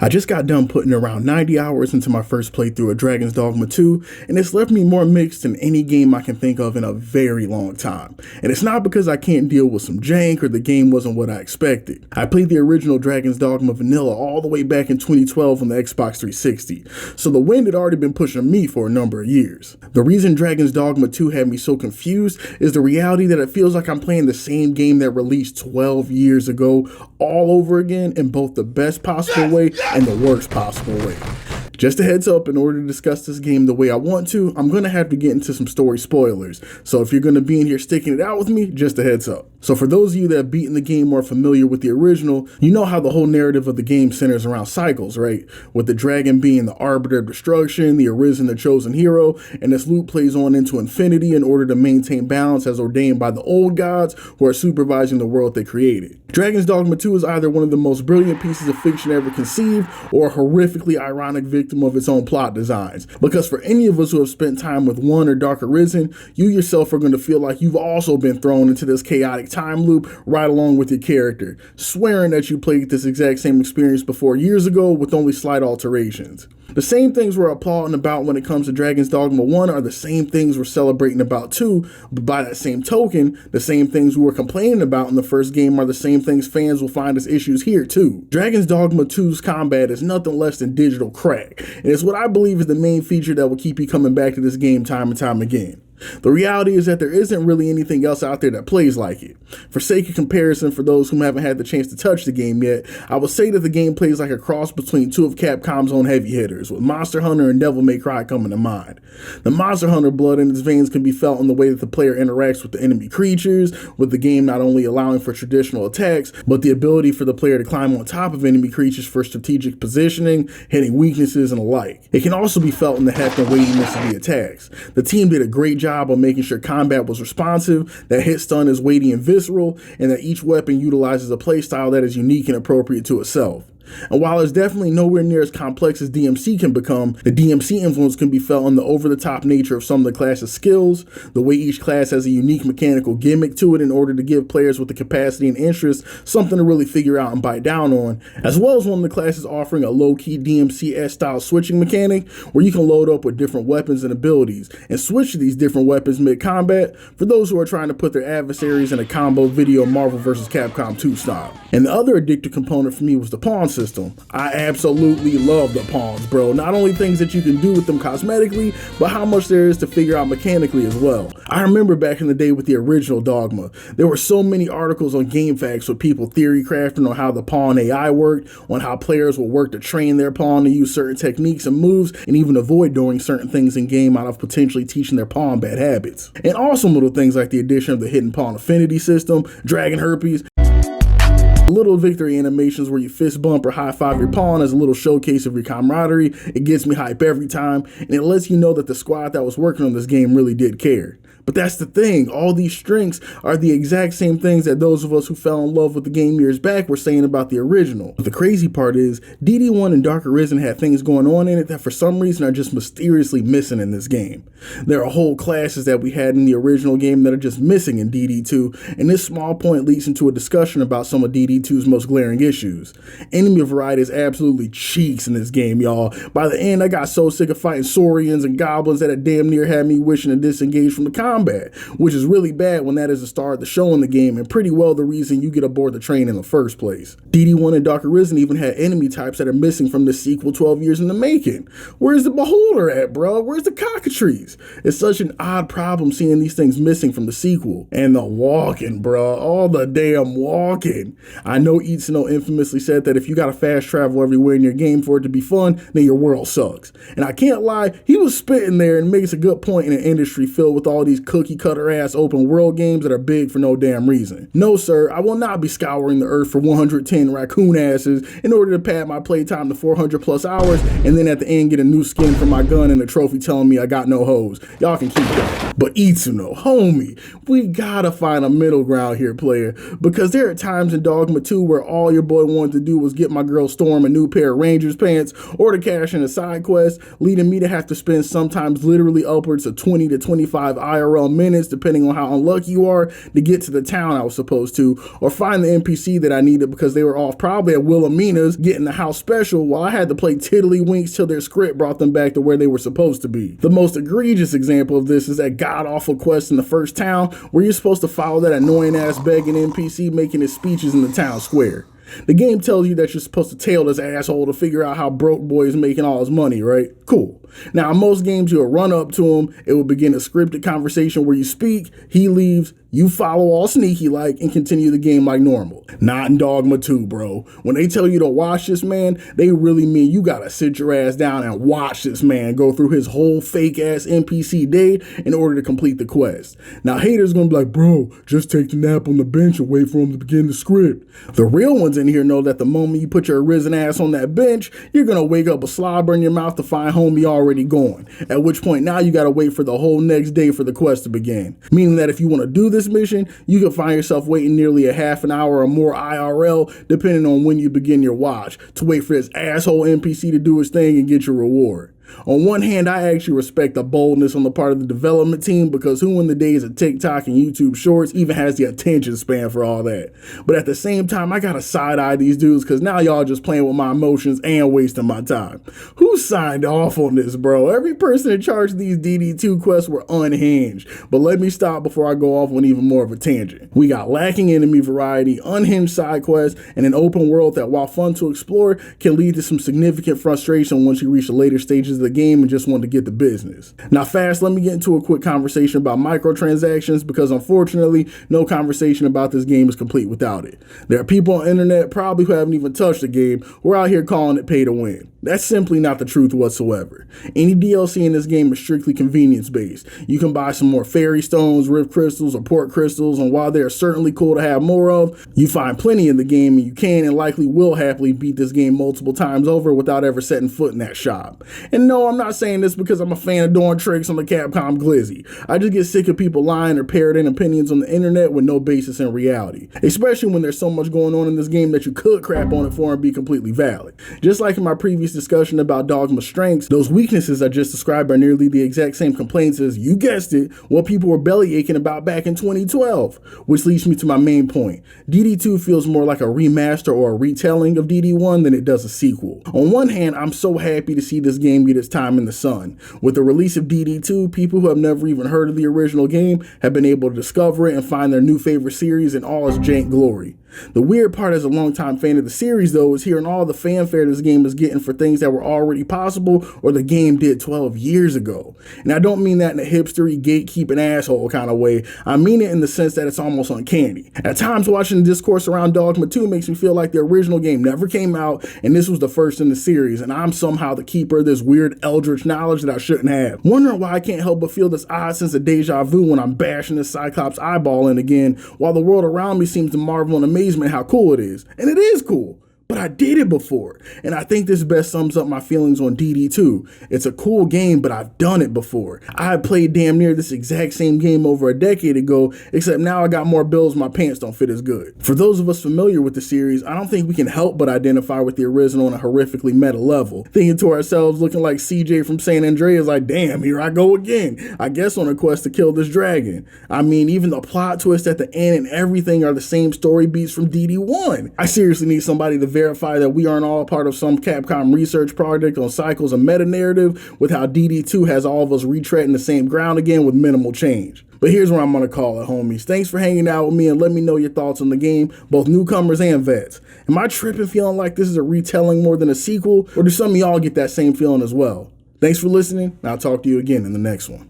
I just got done putting around 90 hours into my first playthrough of Dragon's Dogma 2, and it's left me more mixed than any game I can think of in a very long time. And it's not because I can't deal with some jank or the game wasn't what I expected. I played the original Dragon's Dogma Vanilla all the way back in 2012 on the Xbox 360, so the wind had already been pushing me for a number of years. The reason Dragon's Dogma 2 had me so confused is the reality that it feels like I'm playing the same game that released 12 years ago all over again in both the best possible way and the worst possible way. Just a heads up, in order to discuss this game the way I want to, I'm going to have to get into some story spoilers. So if you're going to be in here sticking it out with me, just a heads up. So for those of you that have beaten the game or are familiar with the original, you know how the whole narrative of the game centers around cycles, right? With the dragon being the arbiter of destruction, the arisen the chosen hero, and this loop plays on into infinity in order to maintain balance as ordained by the old gods who are supervising the world they created. Dragon's Dogma 2 is either one of the most brilliant pieces of fiction ever conceived or a horrifically ironic victim of its own plot designs. Because for any of us who have spent time with One or Dark Arisen, you yourself are going to feel like you've also been thrown into this chaotic time loop right along with your character, swearing that you played this exact same experience before years ago with only slight alterations. The same things we're applauding about when it comes to Dragon's Dogma 1 are the same things we're celebrating about 2, but by that same token, the same things we were complaining about in the first game are the same things fans will find as issues here too. Dragon's Dogma 2's combat is nothing less than digital crack, and it's what I believe is the main feature that will keep you coming back to this game time and time again. The reality is that there isn't really anything else out there that plays like it. For sake of comparison, for those who haven't had the chance to touch the game yet, I would say that the game plays like a cross between two of Capcom's own heavy hitters, with Monster Hunter and Devil May Cry coming to mind. The Monster Hunter blood in its veins can be felt in the way that the player interacts with the enemy creatures, with the game not only allowing for traditional attacks, but the ability for the player to climb on top of enemy creatures for strategic positioning, hitting weaknesses, and the like. It can also be felt in the heft and weightiness of the attacks. The team did a great job on making sure combat was responsive, that hit stun is weighty and visceral, and that each weapon utilizes a playstyle that is unique and appropriate to itself. And while it's definitely nowhere near as complex as DMC can become, the DMC influence can be felt in the over-the-top nature of some of the class's skills, the way each class has a unique mechanical gimmick to it in order to give players with the capacity and interest something to really figure out and bite down on, as well as one of the classes offering a low-key DMC-esque style switching mechanic where you can load up with different weapons and abilities and switch to these different weapons mid-combat for those who are trying to put their adversaries in a combo video Marvel vs. Capcom 2 style. And the other addictive component for me was the pawn system. I absolutely love the pawns, bro. Not only things that you can do with them cosmetically, but how much there is to figure out mechanically as well. I remember back in the day with the original Dogma, there were so many articles on GameFAQs with people theory crafting on how the pawn AI worked, on how players will work to train their pawn to use certain techniques and moves, and even avoid doing certain things in game out of potentially teaching their pawn bad habits. And awesome little things like the addition of the hidden pawn affinity system, dragon herpes, little victory animations where you fist bump or high five your pawn as a little showcase of your camaraderie. It gets me hype every time, and it lets you know that the squad that was working on this game really did care. But that's the thing, all these strengths are the exact same things that those of us who fell in love with the game years back were saying about the original. But the crazy part is, DD1 and Dark Arisen had things going on in it that for some reason are just mysteriously missing in this game. There are whole classes that we had in the original game that are just missing in DD2, and this small point leads into a discussion about some of DD2's most glaring issues. Enemy variety is absolutely cheeks in this game, y'all. By the end, I got so sick of fighting Saurians and goblins that it damn near had me wishing to disengage from the combat, which is really bad when that is the star of the show in the game and pretty well the reason you get aboard the train in the first place. DD1 and Dark Arisen even had enemy types that are missing from the sequel 12 years in the making. Where's the Beholder at, bro? Where's the cockatrice? It's such an odd problem seeing these things missing from the sequel. And the walking, bro. All the damn walking. I know Itsuno infamously said that if you gotta fast travel everywhere in your game for it to be fun, then your world sucks. And I can't lie, he was spitting there and makes a good point in an industry filled with all these cookie cutter ass open world games that are big for no damn reason. No sir, I will not be scouring the earth for 110 raccoon asses in order to pad my playtime to 400 plus hours and then at the end get a new skin for my gun and a trophy telling me I got no hoes. Y'all can keep that. But Itsuno, homie, we gotta find a middle ground here, player, because there are times in Dogma 2 where all your boy wanted to do was get my girl Storm a new pair of Rangers pants or to cash in a side quest, leading me to have to spend sometimes literally upwards of 20 to 25 IRL minutes, depending on how unlucky you are, to get to the town I was supposed to, or find the NPC that I needed because they were off probably at Wilhelmina's getting the house special while I had to play tiddlywinks till their script brought them back to where they were supposed to be. The most egregious example of this is that god-awful quest in the first town where you're supposed to follow that annoying-ass begging NPC making his speeches in the town square. The game tells you that you're supposed to tail this asshole to figure out how broke boy is making all his money, right? Cool. Now, in most games, you'll run up to him, it will begin a scripted conversation where you speak, he leaves, you follow all sneaky like, and continue the game like normal. Not in Dogma 2, bro. When they tell you to watch this man, they really mean you gotta sit your ass down and watch this man go through his whole fake ass NPC day in order to complete the quest. Now, haters gonna be like, bro, just take the nap on the bench and wait for him to begin the script. The real ones in here know that the moment you put your arisen ass on that bench, you're gonna wake up a slobber in your mouth to find homie already gone. At which point now you gotta wait for the whole next day for the quest to begin. Meaning that if you wanna do this mission, you can find yourself waiting nearly a half an hour or more IRL, depending on when you begin your watch, to wait for this asshole NPC to do his thing and get your reward. On one hand, I actually respect the boldness on the part of the development team because who in the days of TikTok and YouTube Shorts even has the attention span for all that? But at the same time, I gotta side-eye these dudes because now y'all just playing with my emotions and wasting my time. Who signed off on this, bro? Every person in charge of these DD2 quests were unhinged. But let me stop before I go off on even more of a tangent. We got lacking enemy variety, unhinged side quests, and an open world that, while fun to explore, can lead to some significant frustration once you reach the later stages of the game and just want to get the business. Now fast, let me get into a quick conversation about microtransactions because unfortunately, no conversation about this game is complete without it. There are people on the internet probably who haven't even touched the game who are out here calling it pay to win. That's simply not the truth whatsoever. Any DLC in this game is strictly convenience based. You can buy some more fairy stones, rift crystals, or port crystals, and while they are certainly cool to have more of, you find plenty in the game and you can and likely will happily beat this game multiple times over without ever setting foot in that shop. And no, I'm not saying this because I'm a fan of doing tricks on the Capcom glizzy. I just get sick of people lying or parroting opinions on the internet with no basis in reality. Especially when there's so much going on in this game that you could crap on it for and be completely valid. Just like in my previous discussion about Dogma's strengths, those weaknesses I just described are nearly the exact same complaints as, you guessed it, what people were belly aching about back in 2012. Which leads me to my main point. DD2 feels more like a remaster or a retelling of DD1 than it does a sequel. On one hand, I'm so happy to see this game get its time in the sun. With the release of DD2, people who have never even heard of the original game have been able to discover it and find their new favorite series in all its jank glory. The weird part as a longtime fan of the series, though, is hearing all the fanfare this game is getting for things that were already possible or the game did 12 years ago. And I don't mean that in a hipstery, gatekeeping asshole kind of way. I mean it in the sense that it's almost uncanny. At times, watching the discourse around Dogma 2 makes me feel like the original game never came out and this was the first in the series, and I'm somehow the keeper of this weird eldritch knowledge that I shouldn't have. Wondering why I can't help but feel this odd sense of deja vu when I'm bashing this Cyclops eyeball in again, while the world around me seems to marvel and amazement how cool it is. And it is cool. But I did it before, and I think this best sums up my feelings on DD2. It's a cool game, but I've done it before. I had played damn near this exact same game over a decade ago, except now I got more bills, my pants don't fit as good. For those of us familiar with the series, I don't think we can help but identify with the original on a horrifically meta level, thinking to ourselves looking like CJ from San Andreas like, damn, here I go again. I guess on a quest to kill this dragon. I mean, even the plot twist at the end and everything are the same story beats from DD1. I seriously need somebody to verify that we aren't all part of some Capcom research project on cycles and meta narrative with how DD2 has all of us retreading the same ground again with minimal change. But here's where I'm going to call it, homies. Thanks for hanging out with me and let me know your thoughts on the game, both newcomers and vets. Am I tripping feeling like this is a retelling more than a sequel, or do some of y'all get that same feeling as well? Thanks for listening, and I'll talk to you again in the next one.